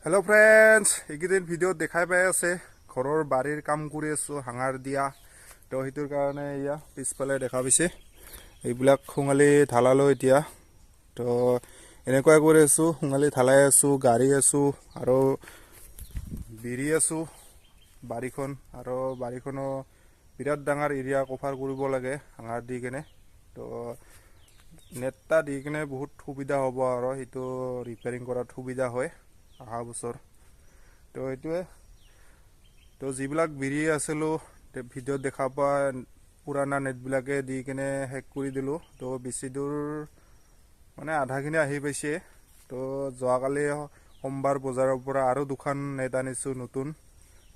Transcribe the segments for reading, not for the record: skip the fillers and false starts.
hello friends এইকেইদিন ভিডিঅ'ত দেখাই পাই আছে ঘৰৰ বাৰীৰ কাম কৰি আছো হাঙাৰ দিয়া তো হেতুৰ কাৰণে ইয়া পিছফালে দেখা পাইছে এইবিলাক খুঙালি ঢালালো এতিয়া তো এনেকুৱা কৰি আছো খুঙালি ঢালাই আছো গাড়ী আছো আৰু বিৰি আছো বাৰীখন আৰু বাৰীখনো বিৰাট ডাঙৰ এৰিয়া কভাৰ কৰিব লাগে হাঙাৰ দি কেনে তো নেটটা দি কেনে বহুত সুবিধা হ'ব আৰু হেতু ৰিপেয়াৰিং কৰাত সুবিধা হয় আহা বছৰ তো এইটোৱে তো যিবিলাক বিৰি আছিল ভিডিঅ'ত দেখা পোৱা পুৰানা নেটবিলাকে দি কেনে হেক কৰি দিলোঁ তো বেছি দূৰ মানে আধাখিনি আহি পাইছে তো যোৱাকালি সোমবাৰ বজাৰৰ পৰা আৰু দুখন নেট আনিছোঁ নতুন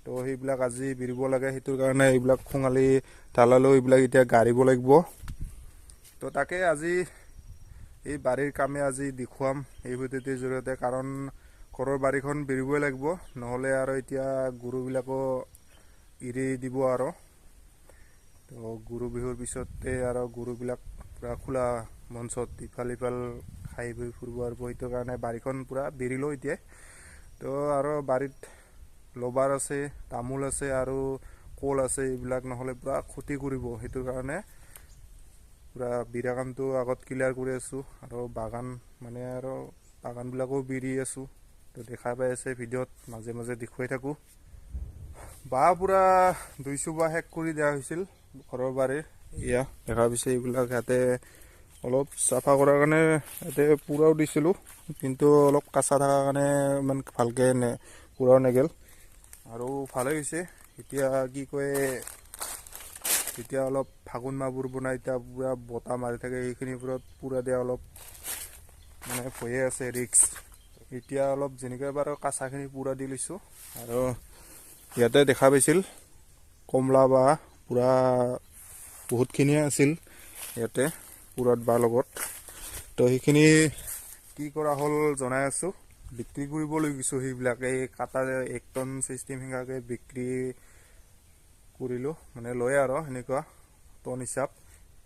তো সেইবিলাক আজি বিৰিব লাগে সেইটোৰ কাৰণে এইবিলাক খুঙালি ঢালালো এইবিলাক এতিয়া গাড়িব লাগিব তো তাকে আজি এই বাৰীৰ কামে আজি দেখুৱাম এই ভিডিঅ'টোৰ জৰিয়তে কাৰণ ঘৰৰ বাৰীখন বিৰিবই লাগিব নহ'লে আৰু এতিয়া গৰুবিলাকো এৰি দিব আৰু তো গৰু বিহুৰ পিছতে আৰু গৰুবিলাক পুৰা খোলা মঞ্চত ইফাল ইফাল খাই বৈ ফুৰিব আৰু সেইটো কাৰণে বাৰীখন পুৰা বিৰিলোঁ এতিয়া তো আৰু বাৰীত লবাৰ আছে তামোল আছে আৰু কল আছে এইবিলাক নহ'লে পুৰা ক্ষতি কৰিব সেইটোৰ কাৰণে পুৰা বিৰা কামটো আগত ক্লিয়াৰ কৰি আছোঁ আৰু বাগান মানে আৰু বাগানবিলাকো বিৰি আছোঁ তো দেখা পাই আছে ভিডিঅ'ত মাজে মাজে দেখুৱাই থাকোঁ বাঁহ পুৰা 200 বাঁহ শেষ কৰি দিয়া হৈছিল ঘৰৰ বাৰীৰ এয়া দেখা পাইছে এইবিলাক ইয়াতে অলপ চাফা কৰাৰ কাৰণে ইয়াতে পুৰাও দিছিলোঁ কিন্তু অলপ কাঁচা থকাৰ কাৰণে ইমান ভালকৈ পুৰাও নেগেল আৰু ভালেই হৈছে এতিয়া কি কয় এতিয়া অলপ ফাগুন মাহবোৰ বনাই এতিয়া পুৰা বতাহ মাৰি থাকে এইখিনিবোৰত পুৰা দিয়া অলপ মানে ভয়ে আছে ৰিক্স এতিয়া অলপ যেনেকৈ বাৰু কাঁচাখিনি পুৰা দি লৈছোঁ আৰু ইয়াতে দেখা পাইছিল কমলা বাঁহ পুৰা বহুতখিনিয়ে আছিল ইয়াতে পুৰাত বাঁহ লগত তো সেইখিনি কি কৰা হ'ল জনাই আছোঁ বিক্ৰী কৰিব লৈ গৈছোঁ সেইবিলাক এই কাটা 1 টন চিষ্টেম হিচাপে বিক্ৰী কৰিলোঁ মানে লয় আৰু সেনেকুৱা টন হিচাপ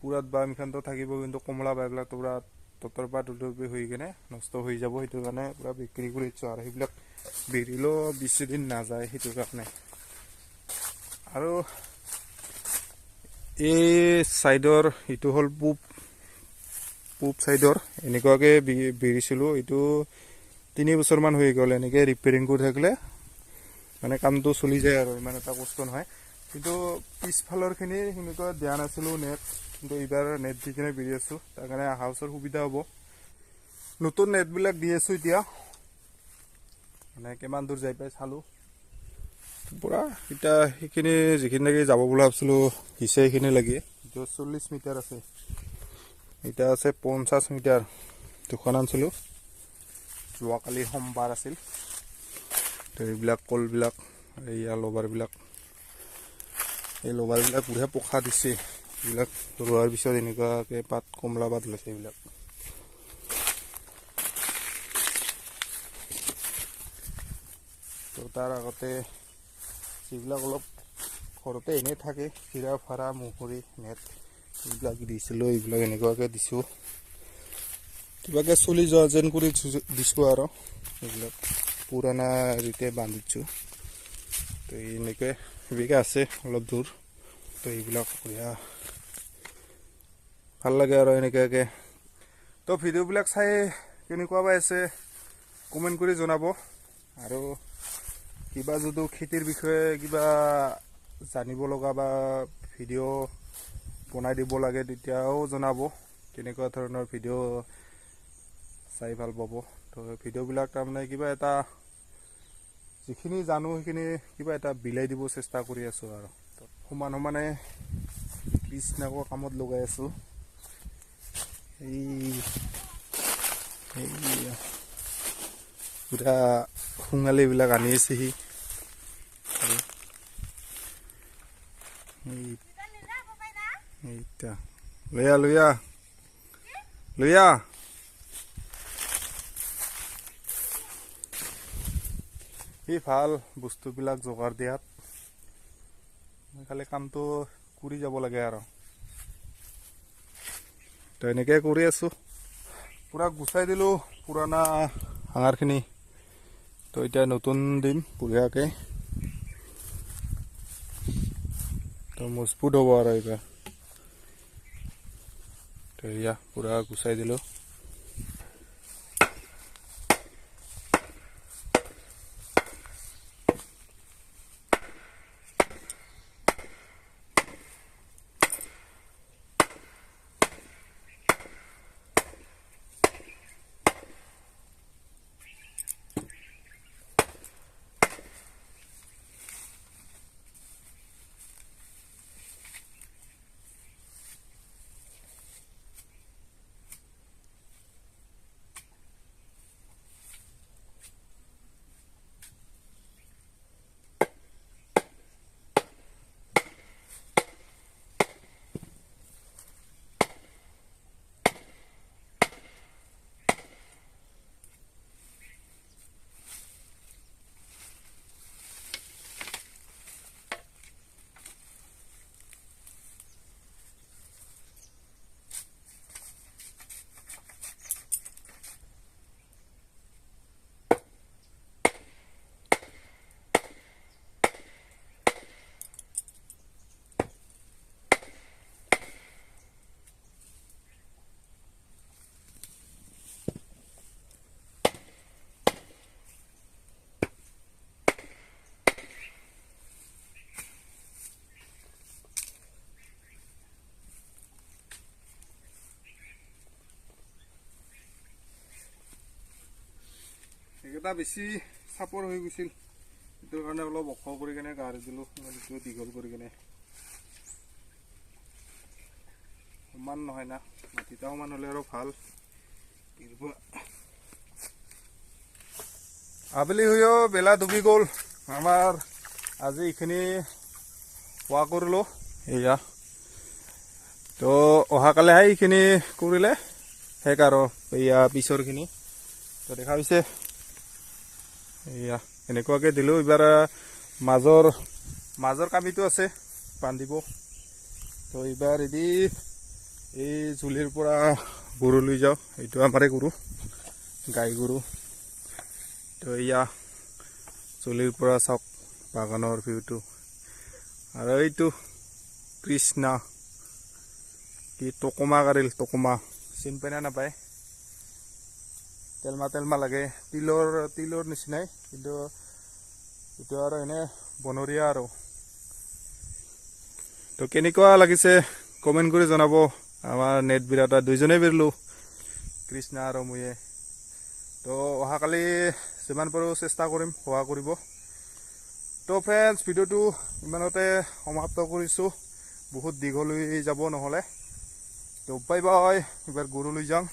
পুৰাত বাঁহ মিখানটো থাকিব কিন্তু কমলা বাঁহবিলাকতো পুৰা ততৰ পৰা দুটৰপি হৈ কিনে নষ্ট হৈ যাব সেইটো কাৰণে পুৰা বিক্ৰী কৰি দিছোঁ আৰু সেইবিলাক বিৰিলেও বেছি দিন নাযায় সেইটো কাৰণে আৰু এই চাইডৰ এইটো হ'ল পূব চাইডৰ এনেকুৱাকৈ বিৰিছিলোঁ এইটো 3 বছৰমান হৈ গ'ল এনেকৈ ৰিপেয়াৰিং কৰি থাকিলে মানে কামটো চলি যায় আৰু ইমান এটা কষ্ট নহয় কিন্তু পিছফালৰখিনি সেনেকুৱা দিয়া নাছিলোঁ নেট কিন্তু এইবাৰ নেট দি কিনে বিৰি আছোঁ তাৰ কাৰণে অহা বছৰ সুবিধা হ'ব নতুন নেটবিলাক দি আছোঁ এতিয়া মানে কিমান দূৰ যাই পাই চালোঁ পুৰা এতিয়া সেইখিনি যিখিনিলৈকে যাব বুলি ভাবিছিলোঁ হিচে সেইখিনি লাগি 40 মিটাৰ আছে এতিয়া আছে 50 মিটাৰ দুখন আনিছিলোঁ যোৱাকালি সোমবাৰ আছিল তো এইবিলাক কলবিলাক এইয়া লবাৰবিলাক এই লবাৰবিলাক বুঢ়া পোখা দিছে এইবিলাক ৰোৱাৰ পিছত এনেকুৱাকৈ পাত কমলা পাত লৈছে এইবিলাক তো তাৰ আগতে যিবিলাক অলপ ঘৰতে এনেই থাকে চিৰা ফাৰা মুহুৰি নেট এইবিলাক দিছিলোঁ এইবিলাক এনেকুৱাকৈ দিছোঁ কিবাকৈ চলি যোৱা যেন কৰি দিছোঁ আৰু এইবিলাক পুৰণা ৰীতে বান্ধিছোঁ তো এনেকৈ সেইভাগে আছে অলপ দূৰ তো এইবিলাক ভাল লাগে আৰু এনেকুৱাকৈ তো ভিডিঅ'বিলাক চাই কেনেকুৱা পাই আছে কমেণ্ট কৰি জনাব আৰু কিবা যদি খেতিৰ বিষয়ে কিবা জানিব লগা বা ভিডিঅ' বনাই দিব লাগে তেতিয়াও জনাব কেনেকুৱা ধৰণৰ ভিডিঅ' চাই ভাল পাব তো ভিডিঅ'বিলাক তাৰমানে কিবা এটা যিখিনি জানো সেইখিনি কিবা এটা বিলাই দিব চেষ্টা কৰি আছোঁ আৰু সমানে কৃষ্ণকৰ কামত লগাই আছোঁ এই পুৰা খুঙালিবিলাক আনি আছেহি এইটা লৈয়া এই ভাল বস্তুবিলাক যোগাৰ দিয়াত খালি কামটো কৰি যাব লাগে আৰু তো এনেকৈ কৰি আছোঁ পুৰা গুচাই দিলোঁ পুৰণা হাঙাৰখিনি তো এতিয়া নতুন দিম বঢ়িয়াকৈ তো মজবুত হ'ব আৰু এইবাৰ তো এয়া পুৰা গুচাই দিলোঁ এইকেইটা বেছি চাপৰ হৈ গৈছিল এইটোৰ কাৰণে অলপ ওখ কৰি কিনে গাড়ি দিলোঁ এইটো দীঘল কৰি কিনে সমান নহয় না মাটিটা সমান হ'লে আৰু ভাল আবেলি হৈও বেলা ডুবি গ'ল আমাৰ আজি এইখিনি হোৱা কৰিলোঁ এয়া তো অহাকালিহে এইখিনি কৰিলে শেষ আৰু এয়া পিছৰখিনি তো দেখা পাইছে এয়া এনেকুৱাকৈ দিলোঁ এইবাৰ মাজৰ কামিটো আছে বান্ধিব তো এইবাৰ এদি এই চুলিৰ পৰা গৰু লৈ যাওঁ এইটো আমাৰে গৰু গাই গৰু তো এয়া চুলিৰ পৰা চাওক বাগানৰ ভিউটো আৰু এইটো কৃষ্ণা কি টকমা কাৰিল টকমা চিন পাই না নাপায় তেলমা লাগে তিলৰ নিচিনাই কিন্তু এইটো আৰু এনে বনৰীয়া আৰু তো কেনেকুৱা লাগিছে কমেণ্ট কৰি জনাব আমাৰ নেট বিৰাটা দুইজনেই বিৰলোঁ কৃষ্ণা আৰু ময়ে তো অহাকালি যিমান পাৰোঁ চেষ্টা কৰিম সহায় কৰিব তো ফ্ৰেণ্ডছ ভিডিঅ'টো ইমানতে সমাপ্ত কৰিছোঁ বহুত দীঘল হৈ যাব নহ'লে তো বাই বাই এইবাৰ গৰু লৈ যাওঁ